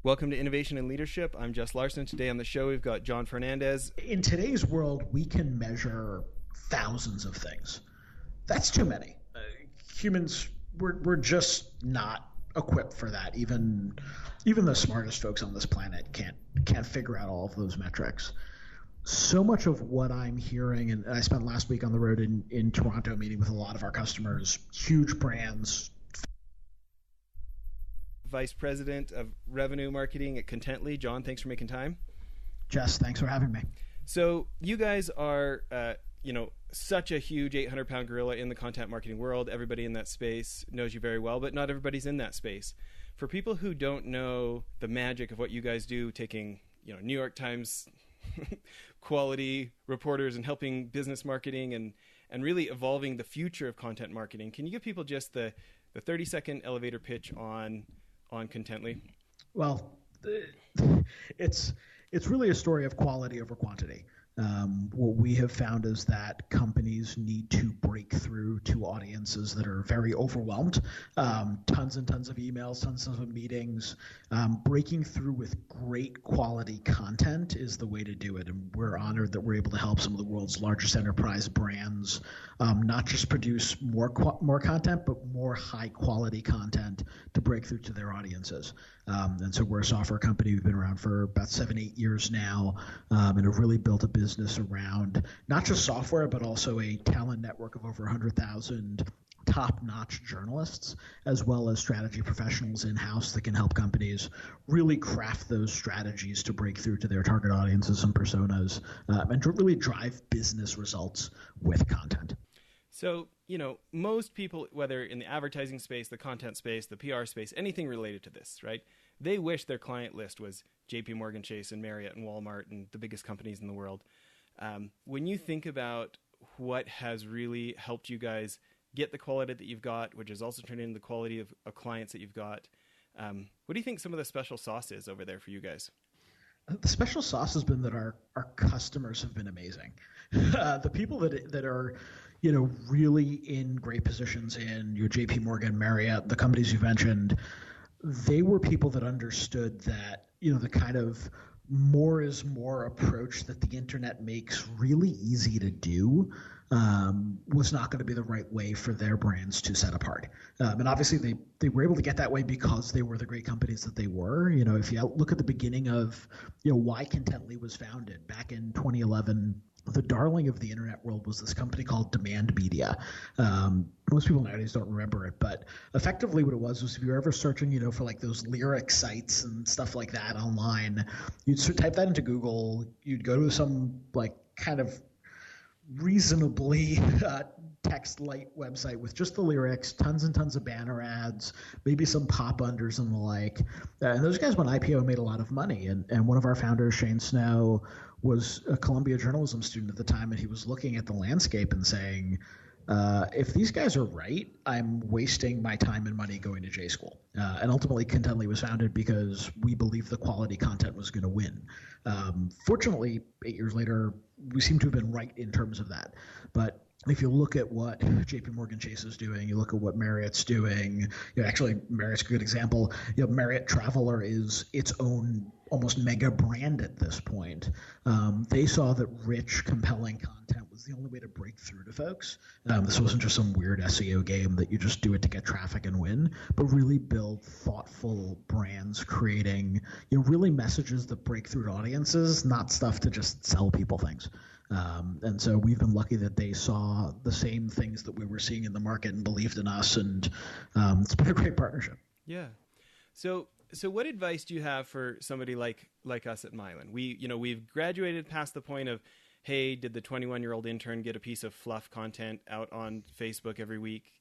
Welcome to Innovation and Leadership. I'm Jess Larson. Today on the show, we've got John Fernandez. In today's world, we can measure thousands of things. That's too many. Humans, we're just not equipped for that. Even the smartest folks on this planet can't figure out all of those metrics. So much of what I'm hearing, and I spent last week on the road in Toronto meeting with a lot of our customers, huge brands. Vice President of Revenue Marketing at Contently. John, thanks for making time. Jess, thanks for having me. So you guys are, such a huge 800-pound gorilla in the content marketing world. Everybody in that space knows you very well, but not everybody's in that space. For people who don't know the magic of what you guys do, taking New York Times quality reporters and helping business marketing and really evolving the future of content marketing, can you give people just the 30-second elevator pitch on Contently? Well, it's really a story of quality over quantity. What we have found is that companies need to break through to audiences that are very overwhelmed. Tons and tons of emails, tons of meetings. Breaking through with great quality content is the way to do it. And we're honored that we're able to help some of the world's largest enterprise brands not just produce more content, but more high quality content to break through to their audiences. And so we're a software company. We've been around for about 7-8 years now, and have really built a business around not just software, but also a talent network of over 100,000 top-notch journalists, as well as strategy professionals in-house that can help companies really craft those strategies to break through to their target audiences and personas, and to really drive business results with content. So, most people, whether in the advertising space, the content space, the PR space, anything related to this, right? They wish their client list was JP Morgan Chase and Marriott and Walmart and the biggest companies in the world. When you think about what has really helped you guys get the quality that you've got, which has also turned into the quality of clients that you've got, what do you think some of the special sauce is over there for you guys? The special sauce has been that our customers have been amazing. The people that are really in great positions in your JP Morgan, Marriott, the companies you mentioned, they were people that understood that, the kind of more is more approach that the internet makes really easy to do was not going to be the right way for their brands to set apart. And obviously they were able to get that way because they were the great companies that they were. If you look at the beginning of, why Contently was founded back in 2011, the darling of the internet world was this company called Demand Media. Most people nowadays don't remember it, but effectively what it was if you were ever searching, for like those lyric sites and stuff like that online, you'd type that into Google, you'd go to some like kind of reasonably text light website with just the lyrics, tons and tons of banner ads, maybe some pop unders and the like. And those guys went IPO and made a lot of money. And one of our founders, Shane Snow, was a Columbia journalism student at the time, and he was looking at the landscape and saying, if these guys are right, I'm wasting my time and money going to J school. And ultimately, Contently was founded because we believed the quality content was going to win. Fortunately, 8 years later, we seem to have been right in terms of that. But if you look at what JP Morgan Chase is doing, you look at what Marriott's doing, actually Marriott's a good example. Marriott Traveler is its own almost mega brand at this point. They saw that rich, compelling content was the only way to break through to folks. This wasn't just some weird SEO game that you just do it to get traffic and win, but really build thoughtful brands creating, really messages that break through to audiences, not stuff to just sell people things. And so we've been lucky that they saw the same things that we were seeing in the market and believed in us, and it's been a great partnership. Yeah. So what advice do you have for somebody like us at Mylan? We've graduated past the point of, hey, did the 21-year-old intern get a piece of fluff content out on Facebook every week,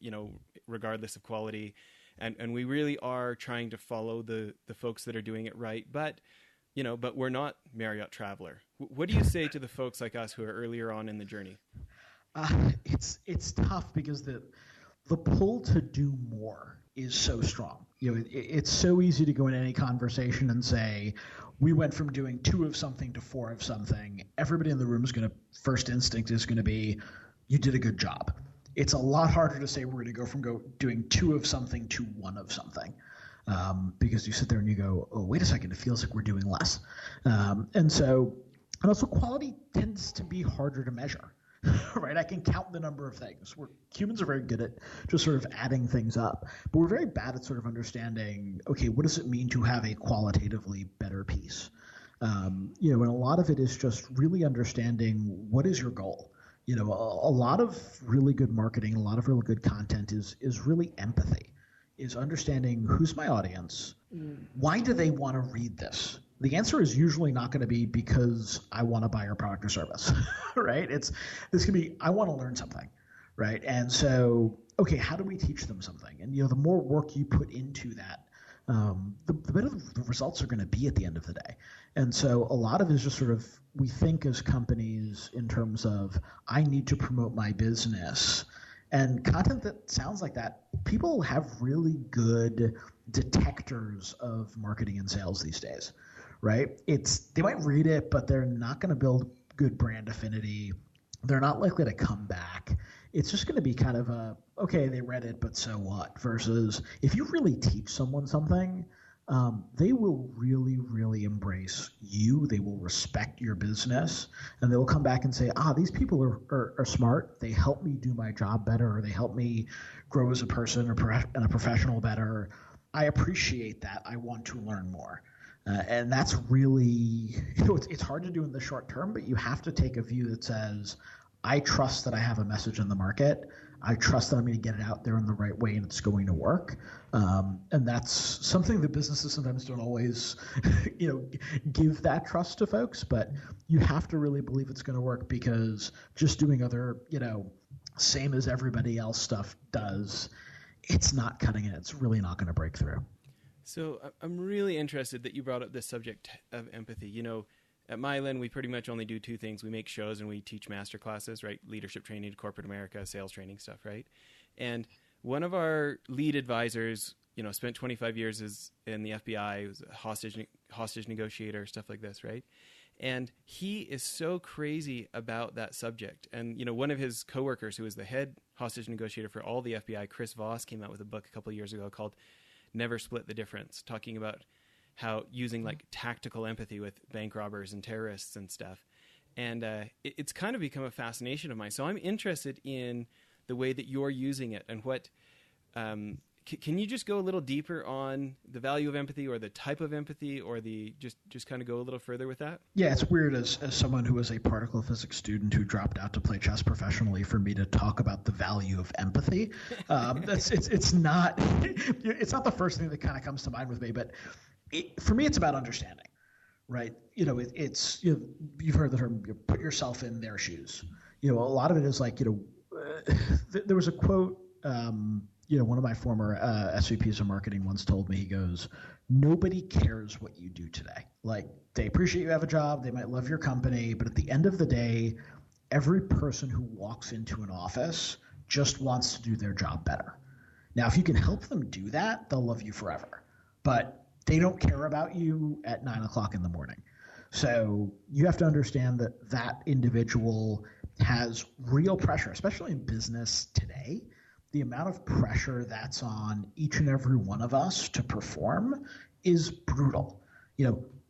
regardless of quality? And we really are trying to follow the folks that are doing it right. But we're not Marriott Traveler. What do you say to the folks like us who are earlier on in the journey? It's tough because the pull to do more is so strong. It's so easy to go in any conversation and say, we went from doing 2 of something to 4 of something. Everybody in the room is first instinct is going to be, you did a good job. It's a lot harder to say we're going to go from doing 2 of something to 1 of something. because you sit there and you go, oh, wait a second, it feels like we're doing less. And also quality tends to be harder to measure. Right? I can count the number of things. Humans are very good at just sort of adding things up, but we're very bad at sort of understanding, okay, what does it mean to have a qualitatively better piece? And a lot of it is just really understanding what is your goal. A lot of really good marketing, a lot of really good content is really empathy, is understanding who's my audience, why do they want to read this? The answer is usually not going to be because I want to buy your product or service, right? This can be, I want to learn something, right? And so, okay, how do we teach them something? And, the more work you put into that, the better the results are going to be at the end of the day. And so a lot of it is just sort of, we think as companies in terms of, I need to promote my business. And content that sounds like that, people have really good detectors of marketing and sales these days, right? They might read it, but they're not going to build good brand affinity. They're not likely to come back. It's just going to be kind of okay, they read it, but so what? Versus if you really teach someone something, they will really, really embrace you. They will respect your business, and they will come back and say, these people are smart. They help me do my job better, or they help me grow as a person and a professional better. I appreciate that. I want to learn more. And that's really, it's hard to do in the short term, but you have to take a view that says, I trust that I have a message in the market. I trust that I'm going to get it out there in the right way and it's going to work. And that's something that businesses sometimes don't always, give that trust to folks, but you have to really believe it's going to work, because just doing other, same as everybody else stuff does, it's not cutting it. It's really not going to break through. So I'm really interested that you brought up this subject of empathy. At Mylan, we pretty much only do two things. We make shows and we teach master classes, right? Leadership training to corporate America, sales training stuff, right? And one of our lead advisors, spent 25 years in the FBI, was a hostage negotiator, stuff like this, right? And he is so crazy about that subject. And, one of his coworkers, who was the head hostage negotiator for all the FBI, Chris Voss, came out with a book a couple of years ago called Never Split the Difference, talking about how using like tactical empathy with bank robbers and terrorists and stuff. And it's kind of become a fascination of mine. So I'm interested in the way that you're using it, and what, can you just go a little deeper on the value of empathy, or the type of empathy, or the just kind of go a little further with that? Yeah, it's weird as someone who was a particle physics student who dropped out to play chess professionally, for me to talk about the value of empathy. It's not the first thing that kind of comes to mind with me, but for me, it's about understanding, right? It's you've heard the term, put yourself in their shoes. A lot of it is like, there was a quote, one of my former SVPs of marketing once told me, he goes, nobody cares what you do today. Like, they appreciate you have a job, they might love your company, but at the end of the day, every person who walks into an office just wants to do their job better. Now, if you can help them do that, they'll love you forever. But they don't care about you at 9 o'clock in the morning. So you have to understand that that individual has real pressure, especially in business today. The amount of pressure that's on each and every one of us to perform is brutal.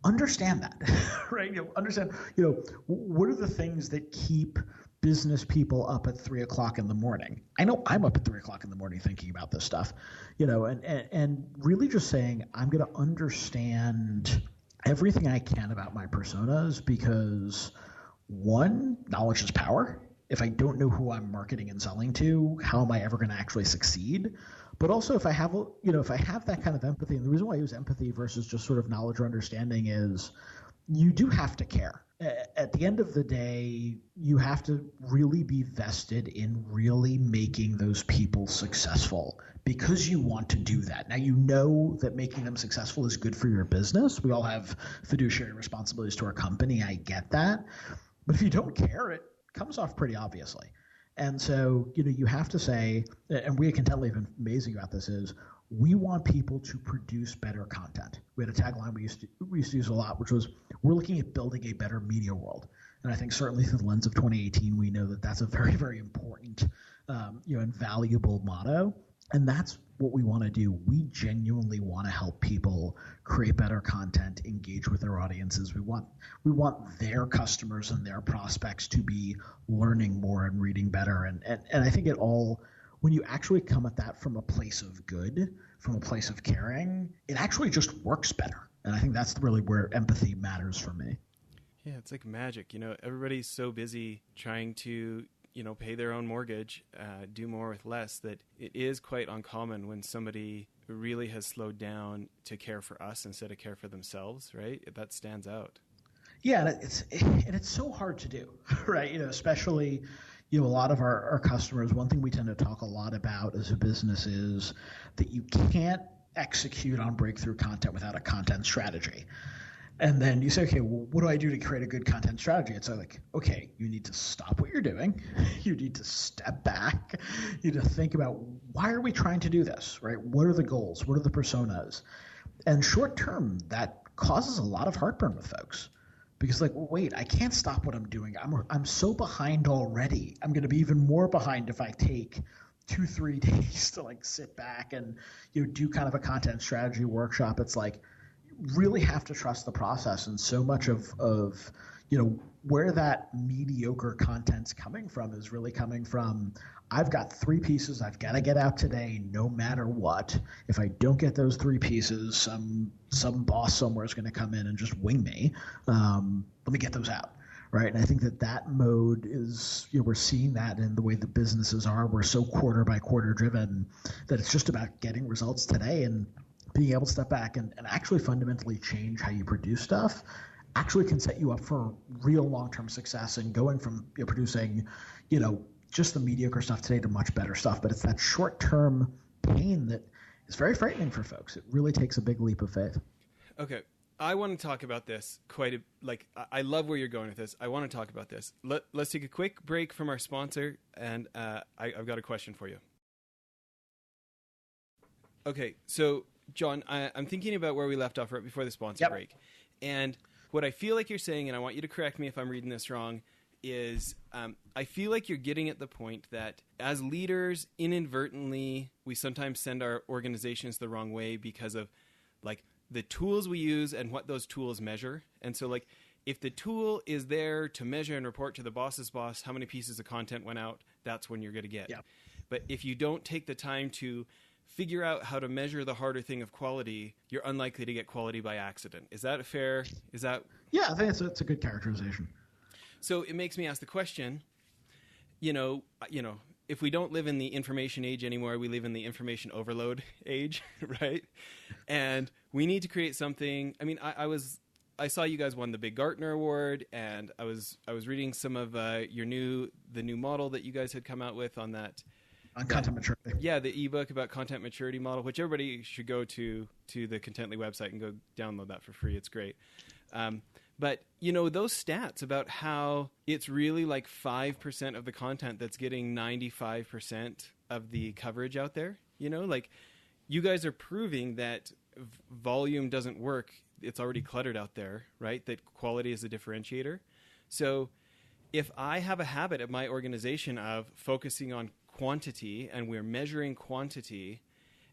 Understand that, right? Understand, what are the things that keep business people up at 3 o'clock in the morning? I know I'm up at 3 o'clock in the morning thinking about this stuff, and really just saying, I'm going to understand everything I can about my personas, because one, knowledge is power. If I don't know who I'm marketing and selling to, how am I ever going to actually succeed? But also, if I have that kind of empathy, and the reason why I use empathy versus just sort of knowledge or understanding is, you do have to care. At the end of the day, you have to really be vested in really making those people successful, because you want to do that. Now, you know that making them successful is good for your business. We all have fiduciary responsibilities to our company. I get that. But if you don't care, it comes off pretty obviously. And so, you have to say, and we at Contently have been amazing about this, is we want people to produce better content. We had a tagline we used to use a lot, which was, we're looking at building a better media world. And I think certainly through the lens of 2018, we know that that's a very, very important, and valuable motto. And that's what we want to do. We genuinely want to help people create better content, engage with their audiences. We want their customers and their prospects to be learning more and reading better. And I think it all, when you actually come at that from a place of good, from a place of caring, it actually just works better. And I think that's really where empathy matters for me. Yeah, it's like magic. Everybody's so busy trying to, pay their own mortgage, do more with less, that it is quite uncommon when somebody really has slowed down to care for us instead of care for themselves, right? That stands out. Yeah, and it's so hard to do, right? Especially, a lot of our customers, one thing we tend to talk a lot about as a business is that you can't execute on breakthrough content without a content strategy. And then you say, okay, well, what do I do to create a good content strategy? It's like, okay, you need to stop what you're doing. You need to step back. You need to think about, why are we trying to do this, right? What are the goals? What are the personas? And short term, that causes a lot of heartburn with folks. Because wait, I can't stop what I'm doing. I'm so behind already. I'm going to be even more behind if I take 2-3 days to sit back and do kind of a content strategy workshop. It's really have to trust the process, and so much of where that mediocre content's coming from is really coming from, I've got 3 pieces I've got to get out today no matter what. If I don't get those 3 pieces, some boss somewhere is going to come in and just wing me. Let me get those out, right? And I think that mode is, we're seeing that in the way the businesses are. We're so quarter by quarter driven that it's just about getting results today, and being able to step back and actually fundamentally change how you produce stuff actually can set you up for real long-term success, and going from producing, just the mediocre stuff today to much better stuff. But it's that short-term pain that is very frightening for folks. It really takes a big leap of faith. Okay. I want to talk about this I love where you're going with this. I want to talk about this. Let's take a quick break from our sponsor, and I've got a question for you. Okay. So, John, I'm thinking about where we left off right before the sponsor break. And what I feel like you're saying, and I want you to correct me if I'm reading this wrong, is I feel like you're getting at the point that as leaders, inadvertently, we sometimes send our organizations the wrong way because of the tools we use and what those tools measure. And so if the tool is there to measure and report to the boss's boss how many pieces of content went out, that's when you're going to get. Yeah. But if you don't take the time to figure out how to measure the harder thing of quality, you're unlikely to get quality by accident. Is that fair? Yeah, I think it's a good characterization. So it makes me ask the question, if we don't live in the information age anymore, we live in the information overload age, right? And we need to create something. I mean, I saw you guys won the big Gartner Award, and I was reading some of the new model that you guys had come out with on that. On content maturity. Yeah, the ebook about content maturity model, which everybody should go to the Contently website and go download that for free. It's great. But, those stats about how it's really 5% of the content that's getting 95% of the coverage out there, you guys are proving that volume doesn't work. It's already cluttered out there, right? That quality is a differentiator. So if I have a habit at my organization of focusing on quantity, and we're measuring quantity,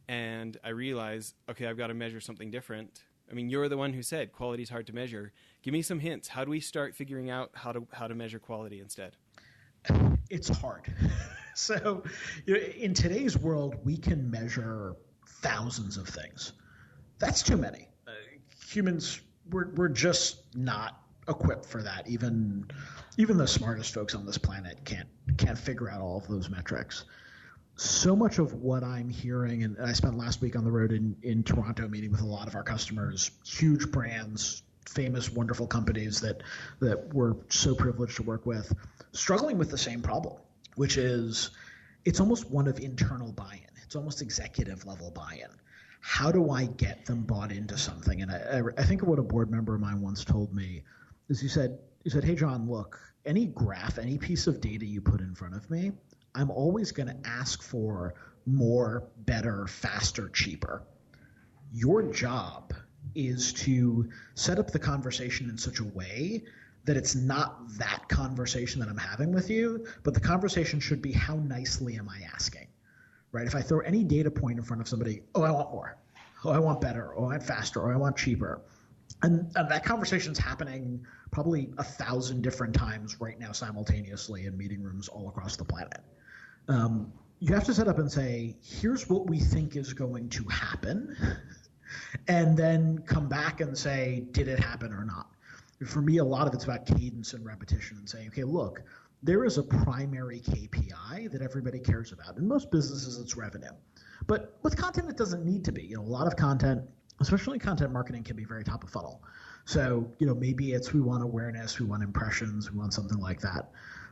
and I realize, okay, I've got to measure something different. I mean, you're the one who said quality is hard to measure. Give me some hints. How do we start figuring out how to measure quality instead? It's hard. So in today's world, we can measure thousands of things. That's too many. Humans, we're just not equipped for that. Even the smartest folks on this planet can't figure out all of those metrics. So much of what I'm hearing, and I spent last week on the road in Toronto meeting with a lot of our customers, huge brands, famous, wonderful companies that we're so privileged to work with, struggling with the same problem, which is it's almost one of internal buy-in. It's almost executive level buy-in. How do I get them bought into something? And I think of what a board member of mine once told me is he said, hey, John, look, any graph, any piece of data you put in front of me, I'm always going to ask for more, better, faster, cheaper. Your job is to set up the conversation in such a way that it's not that conversation that I'm having with you, but the conversation should be how nicely am I asking, right? If I throw any data point in front of somebody, oh, I want more. Oh, I want better. Oh, I want faster. Or I want cheaper. And that conversation's happening probably 1,000 different times right now simultaneously in meeting rooms all across the planet. You have to set up and say, here's what we think is going to happen, and then come back and say, did it happen or not? For me, a lot of it's about cadence and repetition and saying, okay, look, there is a primary KPI that everybody cares about. In most businesses, it's revenue. But with content, it doesn't need to be. A lot of content, especially content marketing, can be very top of funnel. So, maybe it's we want awareness, we want impressions, we want something like that.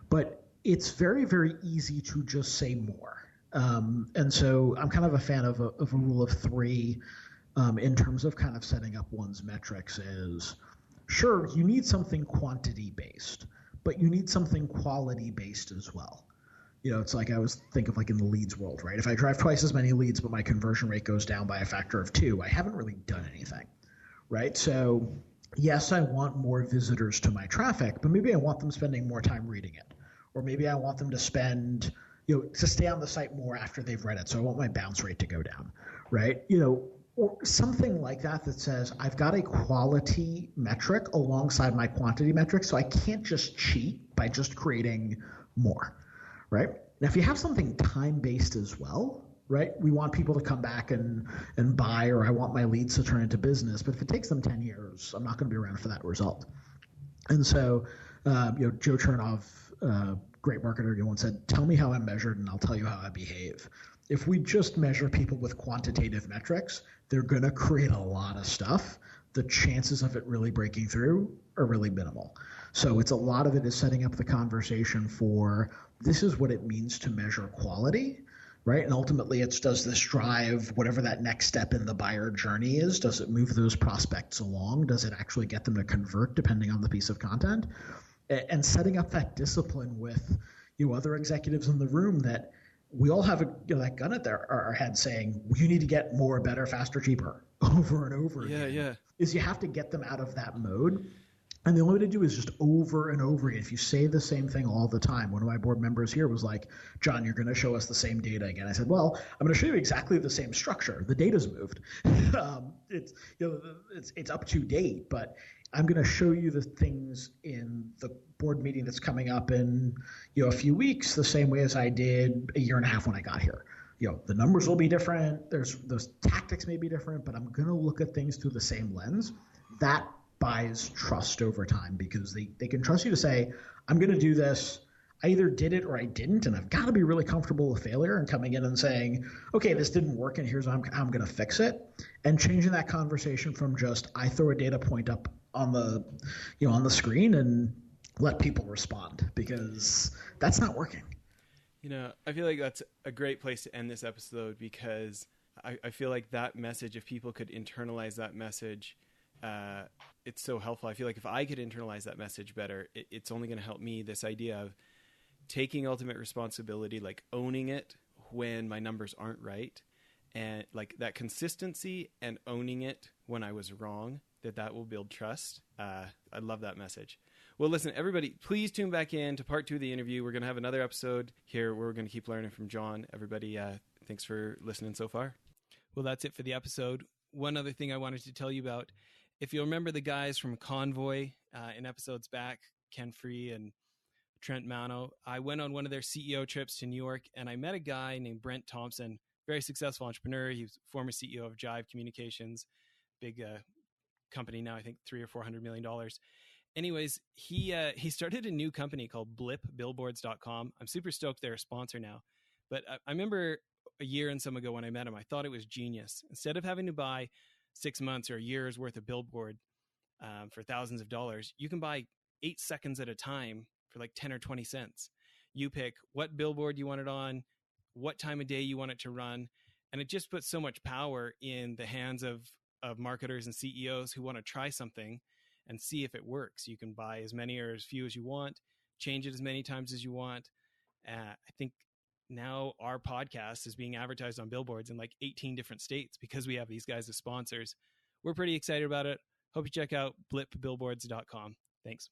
But it's very, very easy to just say more. And so I'm kind of a fan of a rule of three in terms of kind of setting up one's metrics is, sure, you need something quantity-based, but you need something quality-based as well. It's like I always think of like in the leads world, right? If I drive twice as many leads, but my conversion rate goes down by a factor of 2, I haven't really done anything, right? So yes, I want more visitors to my traffic, but maybe I want them spending more time reading it. Or maybe I want them to spend, to stay on the site more after they've read it. So I want my bounce rate to go down, right? Or something like that says I've got a quality metric alongside my quantity metric, so I can't just cheat by just creating more. Right? Now, if you have something time-based as well, right, we want people to come back and buy, or I want my leads to turn into business. But if it takes them 10 years, I'm not going to be around for that result. And so, Joe Chernoff, great marketer, once said, tell me how I'm measured and I'll tell you how I behave. If we just measure people with quantitative metrics, they're going to create a lot of stuff. The chances of it really breaking through are really minimal. So it's a lot of it is setting up the conversation for this is what it means to measure quality, right? And ultimately it's, does this drive whatever that next step in the buyer journey is? Does it move those prospects along? Does it actually get them to convert depending on the piece of content? And setting up that discipline with other executives in the room that we all have that gun at our head saying, you need to get more, better, faster, cheaper over and over again. Yeah. Is you have to get them out of that mode. And the only way to do is just over and over again. If you say the same thing all the time, one of my board members here was like, John, you're going to show us the same data again. I said, well, I'm going to show you exactly the same structure. The data's moved. It's up to date, but I'm going to show you the things in the board meeting that's coming up in a few weeks the same way as I did a year and a half when I got here. The numbers will be different. Those tactics may be different, but I'm going to look at things through the same lens. That buys trust over time because they can trust you to say, I'm going to do this. I either did it or I didn't, and I've got to be really comfortable with failure and coming in and saying, okay, this didn't work, and here's how I'm going to fix it, and changing that conversation from just I throw a data point up on the screen and let people respond, because that's not working. I feel like that's a great place to end this episode, because I feel like that message, if people could internalize that message, it's so helpful. I feel like if I could internalize that message better, it's only going to help me. This idea of taking ultimate responsibility, like owning it when my numbers aren't right, and like that consistency and owning it when I was wrong, that will build trust. I love that message. Well, listen, everybody, please tune back in to part 2 of the interview. We're going to have another episode here where we're going to keep learning from John. Everybody, thanks for listening so far. Well, that's it for the episode. One other thing I wanted to tell you about, if you remember the guys from Convoy in episodes back, Ken Free and Trent Mano, I went on one of their CEO trips to New York, and I met a guy named Brent Thompson, very successful entrepreneur. He was former CEO of Jive Communications, big company now, I think $300 or $400 million. Anyways, he started a new company called blipbillboards.com. I'm super stoked they're a sponsor now. But I remember a year and some ago when I met him, I thought it was genius. Instead of having to buy 6 months or a year's worth of billboard for thousands of dollars, you can buy 8 seconds at a time for like 10 or 20 cents. You pick what billboard you want it on, what time of day you want it to run. And it just puts so much power in the hands of marketers and CEOs who want to try something and see if it works. You can buy as many or as few as you want, change it as many times as you want. I think now our podcast is being advertised on billboards in like 18 different states because we have these guys as sponsors. We're pretty excited about it. Hope you check out blipbillboards.com. Thanks.